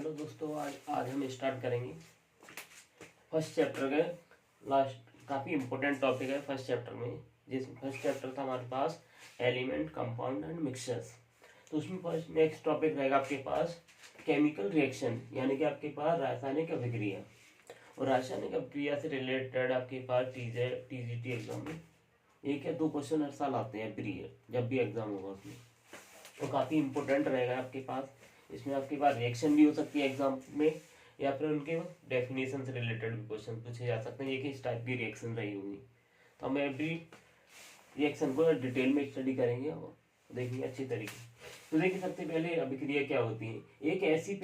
Hello दोस्तों, आज हम स्टार्ट करेंगे फर्स्ट चैप्टर के लास्ट। काफ़ी इंपॉर्टेंट टॉपिक है फर्स्ट चैप्टर में। जिस फर्स्ट चैप्टर था हमारे पास एलिमेंट, कंपाउंड एंड मिक्सचर्स। तो उसमें फर्स्ट नेक्स्ट टॉपिक रहेगा आपके पास केमिकल रिएक्शन, यानी कि आपके पास रासायनिक अभिक्रिया। और रासायनिक अभिक्रिया से रिलेटेड आपके पास टीजीटी एग्जाम में 1 या 2 क्वेश्चन हर साल आते हैं प्री ईयर, जब भी एग्जाम होगा उसमें। तो काफ़ी इंपॉर्टेंट रहेगा आपके पास। इसमें आपके पास रिएक्शन भी हो सकती है एग्जाम में, या फिर उनके डेफिनेशन से रिलेटेड भी क्वेश्चन पूछे जा सकते हैं, ये किस टाइप की रिएक्शन रही होगी। तो हम एवरी रिएक्शन को डिटेल में स्टडी करेंगे और देखेंगे अच्छी तरीके। तो देखिए, सबसे पहले अभिक्रिया क्या होती है। एक ऐसी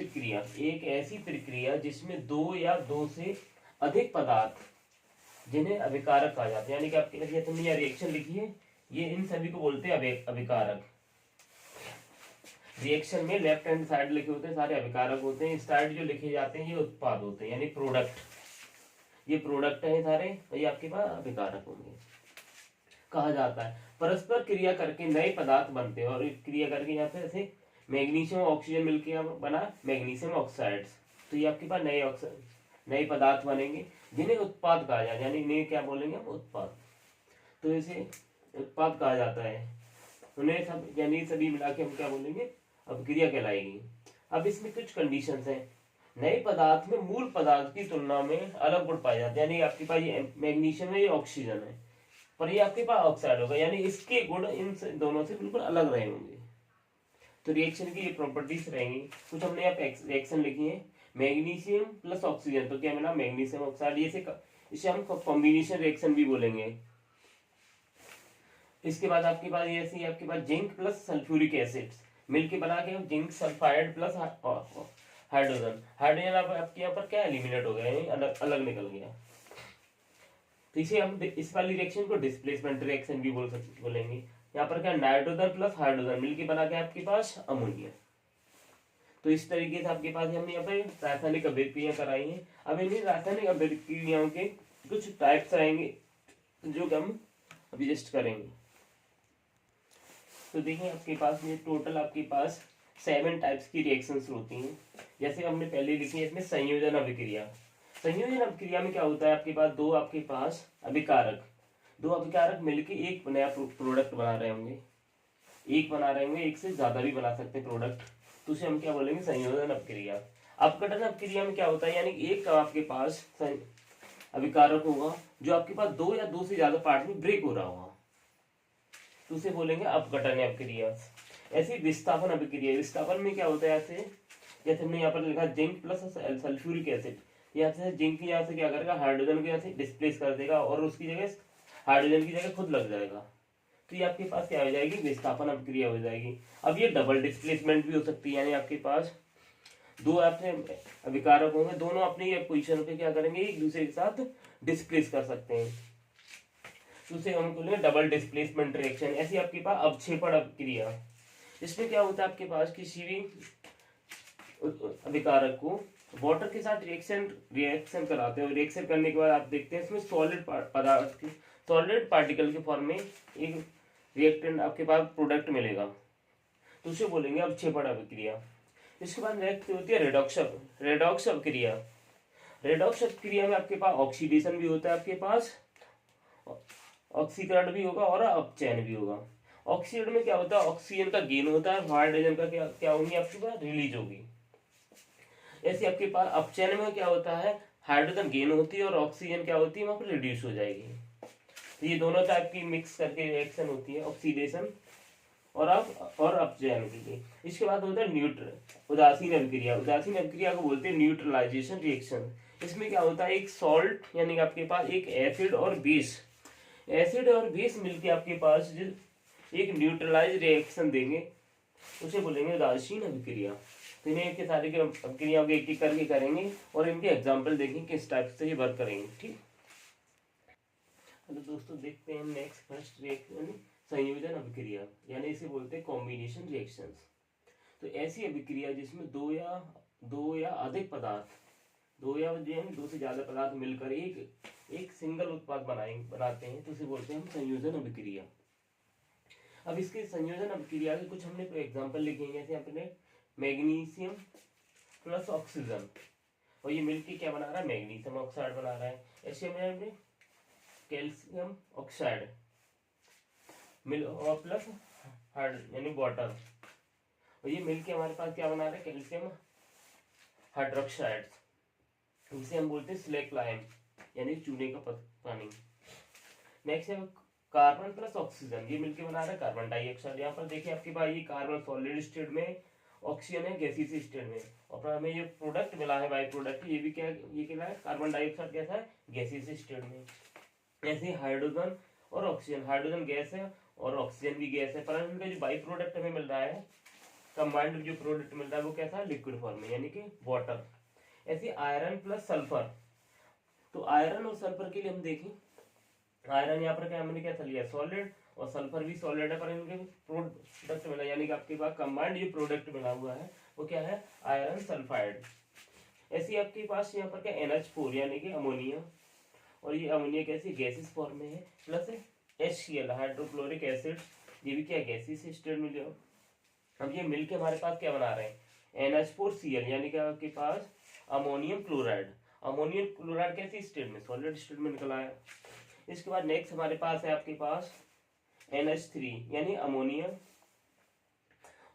प्रक्रिया जिसमें 2 या 2 से अधिक पदार्थ जिन्हें अभिकारक कहा जाता है, यानी कि आपके तुमने रिएक्शन लिखी है, ये इन सभी को बोलते हैं अभिकारक। रिएक्शन में लेफ्ट हैंड साइड लिखे होते हैं सारे अभिकारक होते हैं, इस साइड जो लिखे जाते हैं ये उत्पाद होते हैं, यानी प्रोडक्ट। ये प्रोडक्ट है सारे, तो ये आपके पास अभिकारक होंगे। कहा जाता है परस्पर क्रिया करके नए पदार्थ बनते हैं, और क्रिया करके यहाँ पे ऐसे मैग्नीशियम ऑक्सीजन मिलकर बना मैग्नीशियम ऑक्साइड्स। तो ये आपके पास नए पदार्थ बनेंगे जिन्हें उत्पाद कहा जाए, यानी इन्हें क्या बोलेंगे हम, उत्पाद। तो इसे उत्पाद कहा जाता है। उन्हें सब यानी सभी मिला के हम क्या बोलेंगे, अभिक्रिया कहलाएगी। अब इसमें कुछ कंडीशंस हैं। नए पदार्थ में मूल पदार्थ की तुलना में अलग गुण पाए जाते हैं, यानी आपके पास ये मैग्नीशियम है, ये ऑक्सीजन है, पर ये आपके पास ऑक्साइड होगा, यानी इसके गुण इन दोनों से बिल्कुल अलग रहे होंगे। तो रिएक्शन की ये प्रॉपर्टीज रहेंगी। कुछ हमने यहाँ पे रिएक्शन लिखी है, मैग्नीशियम प्लस ऑक्सीजन, तो क्या मिला, मैग्नीशियम ऑक्साइड। इसे हम कॉम्बिनेशन रिएक्शन भी बोलेंगे। इसके बाद आपके पास ऐसी आपके पास जिंक प्लस सल्फ्यूरिक एसिड मिलके बना के zinc sulphide plus hydrogen. Hydrogen आपके यहाँ पर क्या एलिमिनेट हो गया, अलग निकल गया। तो इसे हम इस वाली रिएक्शन को डिस्प्लेसमेंट रिएक्शन भी बोलेंगे। यहाँ पर क्या नाइट्रोजन प्लस हाइड्रोजन मिलके बना के आपके पास अमोनिया। तो इस तरीके से आपके पास हमने यहाँ पे रासायनिक अभिक्रिया कराई है। अब इन रासायनिक अभिक्रियाओं के कुछ टाइप्स रहेंगे जो हम अभी जस्ट करेंगे। तो देखिए, आपके पास ये टोटल आपके पास 7 टाइप्स की रिएक्शंस होती हैं। जैसे हमने पहले लिखी है इसमें संयोजन अभिक्रिया। संयोजन अभिक्रिया में क्या होता है, आपके पास दो अभिकारक मिलके एक नया प्रोडक्ट बना रहे होंगे। एक से ज्यादा भी बना सकते हैं प्रोडक्ट, तो उसे हम क्या बोलेंगे, संयोजन अभिक्रिया। अपघटन अभिक्रिया में क्या होता है, यानी एक का आपके पास अभिकारक होगा जो आपके पास 2 या 2 से ज्यादा पार्ट में ब्रेक हो रहा होगा, तो उसे बोलेंगे अपघटन अभिक्रिया। ऐसी विस्थापन अभिक्रिया, विस्थापन में क्या होता है, जैसे हमने यहाँ पर लिखा जिंक प्लस सल्फ्यूरिक एसिड। यहाँ से जिंक यहाँ से क्या करेगा, हाइड्रोजन को यहाँ से डिस्प्लेस कर देगा और उसकी जगह हाइड्रोजन की जगह खुद लग जाएगा। तो ये आपके पास क्या हो जाएगी, विस्थापन अभिक्रिया हो जाएगी। अब ये डबल डिस्प्लेसमेंट भी हो सकती है, यानी आपके पास 2 आपसे अभिकारक होंगे, दोनों अपनी पोजिशन पे क्या करेंगे, एक दूसरे के साथ डिस्प्लेस कर सकते हैं, तो उसे हम बोलेंगे डबल डिस्प्लेसमेंट रिएक्शन। ऐसी आपके पास अवक्षेपण अभिक्रिया, इसमें क्या होता है, आपके पास किसी भी अभिकारक को वाटर के साथ रिएक्शन कराते हैं। रिएक्शन करने के बाद आप देखते हैं इसमें सॉलिड पार्टिकल के फॉर्म में एक रिएक्टेंट आपके पास प्रोडक्ट मिलेगा, तो उसे बोलेंगे अवक्षेपण अभिक्रिया। इसके बाद नेक्स्ट होती है रेडॉक्स अभिक्रिया। रेडॉक्स अभिक्रिया में आपके पास ऑक्सीडेशन भी होता है, आपके पास ऑक्सीकरण भी होगा और अपचयन भी होगा। ऑक्सीकरण में क्या होता है, ऑक्सीजन का गेन होता है, हाइड्रोजन का क्या होंगी आपके पास, रिलीज होगी। ऐसे आपके पास अपचयन में क्या होता है, हाइड्रोजन गेन होती है और ऑक्सीजन क्या होती है, वहां पर रिड्यूस हो जाएगी। तो ये दोनों टाइप की मिक्स करके रिएक्शन होती है, ऑक्सीडेशन और अपचयन के लिए। इसके बाद होता है उदासीन अभिक्रिया। उदासीन अभिक्रिया को बोलते हैं न्यूट्रलाइजेशन रिएक्शन। इसमें क्या होता है, एक सॉल्ट यानी आपके पास एक एसिड और बेस मिलके आपके पास एक न्यूट्रलाइज रिएक्शन देंगे, उसे बोलेंगे उदासीन अभिक्रिया। तो इन्हें के सारे के अभिक्रियाओं के एक करके करेंगे और इनके एग्जांपल देखेंगे किस टाइप से ये वर्क करेंगे। ठीक, तो दोस्तों देखते हैं नेक्स्ट फर्स्ट रिएक्शन, संयोजन अभिक्रिया, यानी इसे बोलते हैं कॉम्बिनेशन रिएक्शंस। तो ऐसी अभिक्रिया जिसमें दो या अधिक पदार्थ, 2 से ज्यादा पदार्थ मिलकर एक सिंगल उत्पाद बनाते हैं, तो उसे बोलते हैं हम संयोजन अभिक्रिया। अब इसके संयोजन अभिक्रिया के कुछ हमने एग्जांपल लिखे हैं, जैसे अपने मैग्नीशियम प्लस ऑक्सीजन, और ये मिलके क्या बना रहा है, मैग्नीशियम ऑक्साइड बना रहा है। ऐसे में हमने कैल्शियम ऑक्साइड मिल और प्लस हाइड यानी वाटर, और ये मिलके हमारे पास क्या बना रहा है, कैल्शियम हाइड्रोक्साइड, जिसे हम बोलते हैं स्लेक लाइम यानी चूने का पानी। नेक्स्ट है कार्बन प्लस ऑक्सीजन, ये मिलके बना रहा है कार्बन डाइऑक्साइड। यहाँ पर देखिए आपके पास ये कार्बन सॉलिड स्टेट में, ऑक्सीजन है गैसीय स्टेट में, और फिर हमें ये प्रोडक्ट मिला है बाई प्रोडक्ट, ये भी क्या, ये क्या है, कार्बन डाइऑक्साइड कैसा है, गैसीय स्टेट में। ऐसे हाइड्रोजन और ऑक्सीजन, हाइड्रोजन गैस है और ऑक्सीजन भी गैस है, पर इनका जो बाई प्रोडक्ट हमें मिल रहा है, कंबाइंड जो प्रोडक्ट मिल रहा है वो कैसा है, लिक्विड फॉर्म में यानी कि वाटर। ऐसे आयरन प्लस सल्फर, तो आयरन और सल्फर के लिए हम देखें, आयरन यहाँ पर क्या हमने क्या लिया, सॉलिड, और सल्फर भी सॉलिड है, पर इनके प्रोडक्ट मिला यानी कि आपके पास कंबाइंड जो प्रोडक्ट मिला हुआ है वो क्या है, आयरन सल्फाइड। ऐसे आपके पास यहाँ पर क्या NH4 यानी कि अमोनिया, और ये अमोनिया कैसी गैसेस फॉर्म में है, प्लस HCl हाइड्रोक्लोरिक एसिड, ये भी क्या गैसेस स्टेट में लिया। अब ये मिलके हमारे पास क्या बना रहे हैं, NH4Cl यानी कि आपके पास अमोनियम क्लोराइड, अमोनियम क्लोराइड कैसी स्टेट में, सॉलिड स्टेट में निकला है। इसके बाद नेक्स्ट हमारे पास है आपके पास NH3 यानी अमोनियम,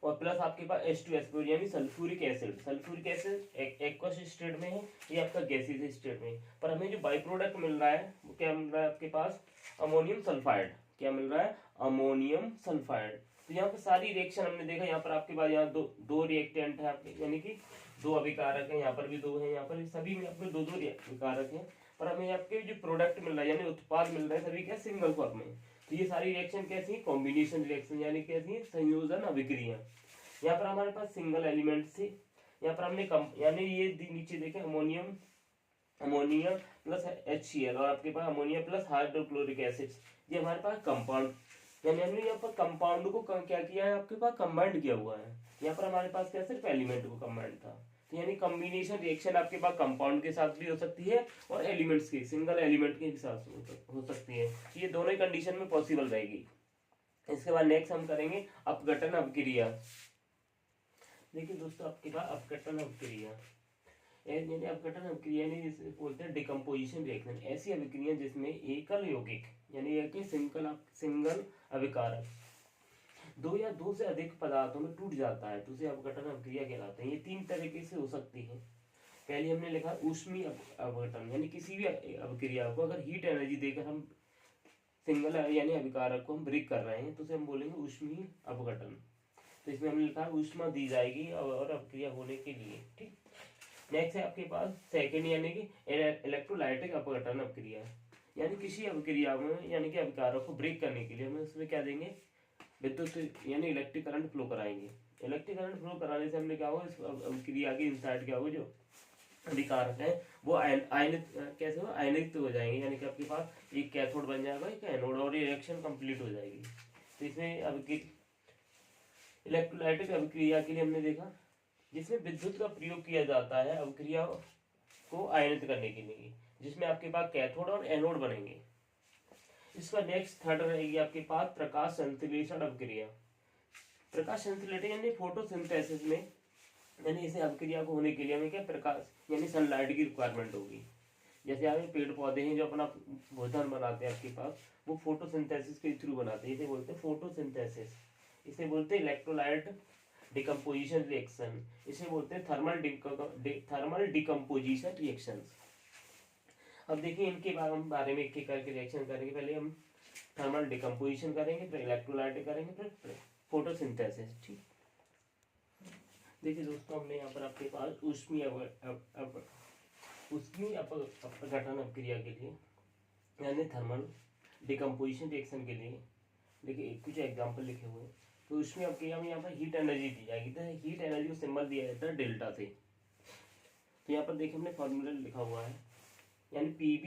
और प्लस आपके पास H2SO यानी sulphuric acid, sulphuric acid aqueous state में है, ये आपका गैसीय स्टेट में। पर हमें जो बाई प्रोडक्ट मिल रहा है वो क्या मिल रहा है आपके पास, अमोनियम सल्फाइड, क्या मिल रहा है, अमोनियम सल्फाइड। तो यहाँ पर सारी रिएक्शन हमने देखा, यहाँ पर आपके पास यहाँ दो रिएक्टेंट है आपके, यानी कि दो अभिकारक है, यहाँ पर भी दो है, यहाँ पर सभी में आपके दो अभिकारक है, पर हमें आपके जो प्रोडक्ट मिल रहा है यानी उत्पाद मिल रहा है सभी क्या सिंगल फॉर्म में। तो ये सारी रिएक्शन कैसी है, कॉम्बिनेशन रिएक्शन यानी कैसी है, संयोजन अभिक्रिया। यहाँ पर हमारे पास सिंगल एलिमेंट से, यहाँ पर हमने यानी ये नीचे देखें अमोनियम, अमोनियम प्लस HCl, और आपके पास अमोनिया प्लस हाइड्रोक्लोरिक एसिड, ये हमारे पास कंपाउंड, यानी हमने यहाँ पर कंपाउंड को क्या किया है, आपके पास कंबाइंड किया हुआ है। यहाँ पर हमारे पास क्या सिर्फ एलिमेंट को कंबाइंड था, तो यानी कॉम्बिनेशन रिएक्शन आपके पास कंपाउंड के साथ भी हो सकती है और एलिमेंट्स के, सिंगल एलिमेंट के साथ हो सकती है, ये दोनों ही कंडीशन में पॉसिबल रहेगी। इसके बाद नेक्स्ट हम करेंगे अपघटन अभिक्रिया। देखिए दोस्तों आपके पास अपघटन अभिक्रिया यानी अपघटन अभिक्रिया यानी जिसे बोलते हैं डिकम्पोजिशन रिएक्शन, ऐसी अभिक्रिया जिसमें एकल यौगिक यानी एक सिंगल अभिकारक दो या दो से अधिक पदार्थों में टूट जाता है तो उसे अपघटन अभिक्रिया कहलाते हैं। ये तीन तरीके से हो सकती है। पहले हमने लिखा ऊष्मीय अपघटन, यानी किसी भी अभिक्रिया को अगर हीट एनर्जी देकर हम सिंगल यानी अभिकारक को हम ब्रेक कर रहे हैं तो उसे हम बोलेंगे ऊष्मीय अपघटन। तो इसमें हमने लिखा ऊष्मा दी जाएगी और अभिक्रिया होने के लिए, ठीक। नेक्स्ट है आपके पास सेकेंड यानी कि इलेक्ट्रोलाइटिक अपघटन अभिक्रिया, यानी किसी अभिक्रिया में यानी कि अभिकारक को ब्रेक करने के लिए हमें उसमें क्या देंगे, विद्युत यानी इलेक्ट्रिक करंट फ्लो कराएंगे। इलेक्ट्रिक करंट फ्लो कराने से हमने क्या होगा, इस अभिक्रिया के इनसाइड क्या होगा, जो अभिकारक है वो आयनित कैसे हो, आयनित हो जाएंगे, यानी कि आपके पास एक कैथोड बन जाएगा, एक एनोड, और ये रिएक्शन कंप्लीट हो जाएगी। तो इसमें इलेक्ट्रोलाइटिक अभिक्रिया के लिए हमने देखा जिसमें विद्युत का प्रयोग किया जाता है अभिक्रिया को आयनित करने के लिए, जिसमें आपके पास कैथोड और एनोड बनेंगे। इसका नेक्स्ट थर्ड रहेगी आपके पास प्रकाश संश्लेषण अभिक्रिया। प्रकाश संश्लेषण यानी फोटोसिंथेसिस में, यानी इसे अभिक्रिया को होने के लिए हमें क्या प्रकाश यानी सनलाइट की रिक्वायरमेंट होगी। जैसे हमें पेड़ पौधे हैं जो अपना भोजन बनाते हैं आपके पास, वो फोटोसिंथेसिस के थ्रू बनाते हैं, इसे बोलते हैं फोटोसिंथेसिस। इसे बोलते हैं इलेक्ट्रोलाइट डिकम्पोजिशन रिएक्शन, इसे बोलते हैं थर्मल डिकम्पोजिशन रिएक्शन। अब देखिए इनके बारे में एक एक करके रिएक्शन करेंगे। पहले हम थर्मल डिकम्पोजिशन करेंगे, फिर इलेक्ट्रोलाइट करेंगे, फिर फोटोसिंथेसिस, ठीक। देखिए दोस्तों हमने यहाँ पर आपके पास ऊष्मीय अपघटन अभिक्रिया के लिए यानी थर्मल डिकम्पोजिशन रिएक्शन के लिए देखिए कुछ एग्जांपल लिखे हुए हैं। तो ऊष्मीय अभिक्रिया में यहाँ पर हीट एनर्जी दी जाएगी, तो हीट एनर्जी को सिंबल दिया जाता है डेल्टा से। तो यहाँ पर देखिए हमने फॉर्मूला लिखा हुआ है, यानी Pb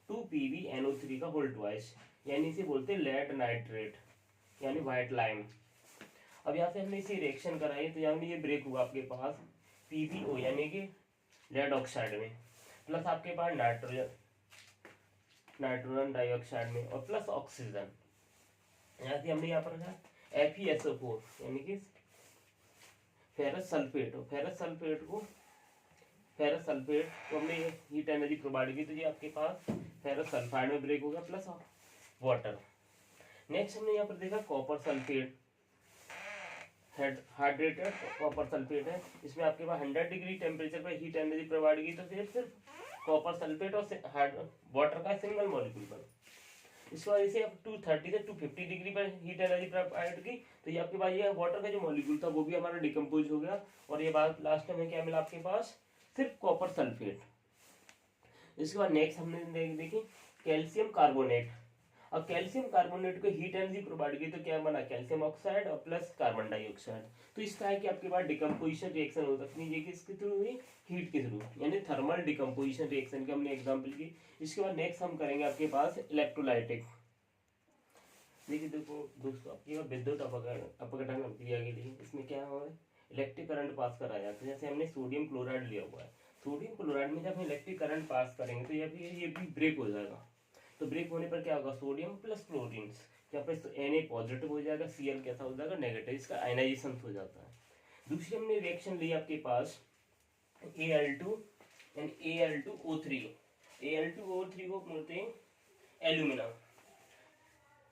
2PbNO3 का होल ट्वाइस, यानी इसे बोलते हैं लेड नाइट्रेट यानी व्हाइट लाइम। अब यहाँ से हमने इसी रिएक्शन कराई तो यहाँ ये ब्रेक हुआ आपके पास PbO यानी कि लेड ऑक्साइड में, प्लस आपके पास नाइट्रोजन डाइऑक्साइड में, और प्लस ऑक्सीजन। यहाँ से हमने यहाँ पर रखा FeSO4 यानी कि फेरस सल्फेट, फेरस सल्फेट को फेरस सल्फेट को हमने हीट एनर्जी प्रोवाइड की, तो ये आपके पास फेरस सल्फाइड में ब्रेक होगा प्लस वाटर। नेक्स्ट हमने यहाँ पर देखा copper sulphate, hydrated copper sulphate है, इसमें आपके पास 100 डिग्री टेम्परेचर पर हीट एनर्जी प्रोवाइड की, तो फिर सिर्फ कॉपर सल्फेट और वाटर का सिंगल मॉलिक्यूल बना। इसके बाद इसे आप 230 से 250 डिग्री पर हीट एनर्जी प्रोवाइड की, तो ये आपके पास ये वाटर का जो मॉलिक्यूल था वो भी हमारा डिकम्पोज हो गया, और ये बात लास्ट में क्या मिला आपके पास, सिर्फ कॉपर सल्फेट। इसके बाद नेक्स्ट हमने देखी कैल्शियम कार्बोनेट। अब कैल्शियम कार्बोनेट को हीट एनर्जी प्रोवाइड की, तो क्या बना, कैल्शियम ऑक्साइड और प्लस कार्बन डाइऑक्साइड। तो इस तरह की आपके पास डिकम्पोजिशन रिएक्शन हो सकती है, ये किसके थ्रू हुई, हीट के थ्रू, यानी थर्मल डिकम्पोजिशन रिएक्शन की हमने एग्जांपल की। इसके बाद नेक्स्ट हम करेंगे आपके पास इलेक्ट्रोलाइटिक। देखिए देखो दोस्तों, आपकी विद्युत अपघटन क्रिया के लिए इसमें क्या हो, इलेक्ट्रिक करंट पास कराया जाता है। जैसे हमने सोडियम क्लोराइड लिया हुआ है, सोडियम क्लोराइड में जब हम इलेक्ट्रिक करंट पास करेंगे तो ये भी ब्रेक हो जाएगा। तो ब्रेक होने पर क्या होगा, सोडियम प्लस क्लोरीन, यहाँ पर Na पॉजिटिव हो जाएगा, Cl कैसा हो जाएगा, नेगेटिव, इसका आयनाइजेशन हो जाता है। दूसरी हमने रिएक्शन ली आपके पास Al2 एंड Al2O3। Al2O3 को बोलते हैं एल्यूमिना,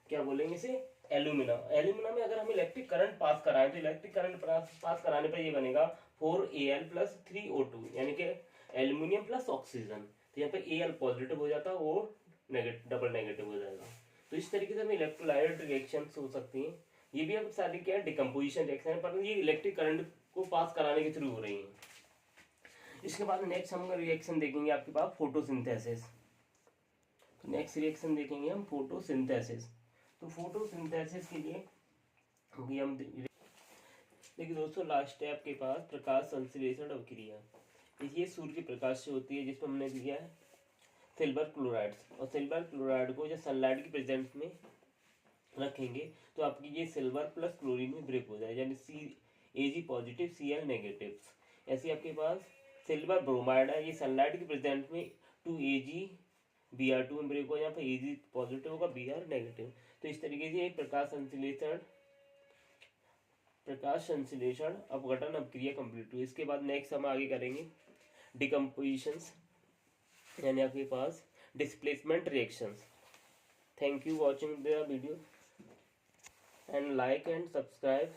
क्या बोलेंगे इसे, एल्यूमिना। एल्यूमिना में अगर हम इलेक्ट्रिक करंट पास कराएं तो इलेक्ट्रिक करंट पास कराने पर ये बनेगा 4Al प्लस 3O2, यानी कि एल्यूमिनियम प्लस ऑक्सीजन। तो यहाँ पे Al पॉजिटिव हो जाता है, वो डबल नेगेटिव हो जाएगा। तो इस तरीके से हमें इलेक्ट्रोलाइट रिएक्शन हो सकती हैं। ये भी अब सारी क्या है, डिकम्पोजिशन रिएक्शन है, पर ये इलेक्ट्रिक करंट को पास कराने के थ्रू हो रही हैं। इसके बाद नेक्स्ट हम रिएक्शन देखेंगे आपके पास फोटोसिंथेसिस। तो नेक्स्ट रिएक्शन देखेंगे हम फोटोसिंथेसिस। तो फोटोसिंथेसिस के लिए हम देखिए दोस्तों, लास्ट है आपके पास प्रकाश संश्लेषण अभिक्रिया। ये सूर्य के प्रकाश से होती है, जिसमें हमने दिया है सिल्वर क्लोराइड, और सिल्वर क्लोराइड को जब सनलाइट की प्रेजेंस में रखेंगे तो आपकी ये सिल्वर प्लस क्लोरीन में ब्रेक हो जाए, यानी Ag पॉजिटिव Cl नेगेटिव। ऐसे आपके पास सिल्वर ब्रोमाइड है, ये सनलाइट की प्रेजेंस में 2Ag Br2 में ब्रेक हो, यहाँ पर Ag पॉजिटिव होगा, Br नेगेटिव। तो इस तरीके से प्रकाश संश्लेषण अपघटन अपक्रिया कंप्लीट हुई। इसके बाद नेक्स्ट हम आगे करेंगे डिकम्पोजिशंस, यानी आपके पास displacement reactions. Thank you watching the video and like and subscribe.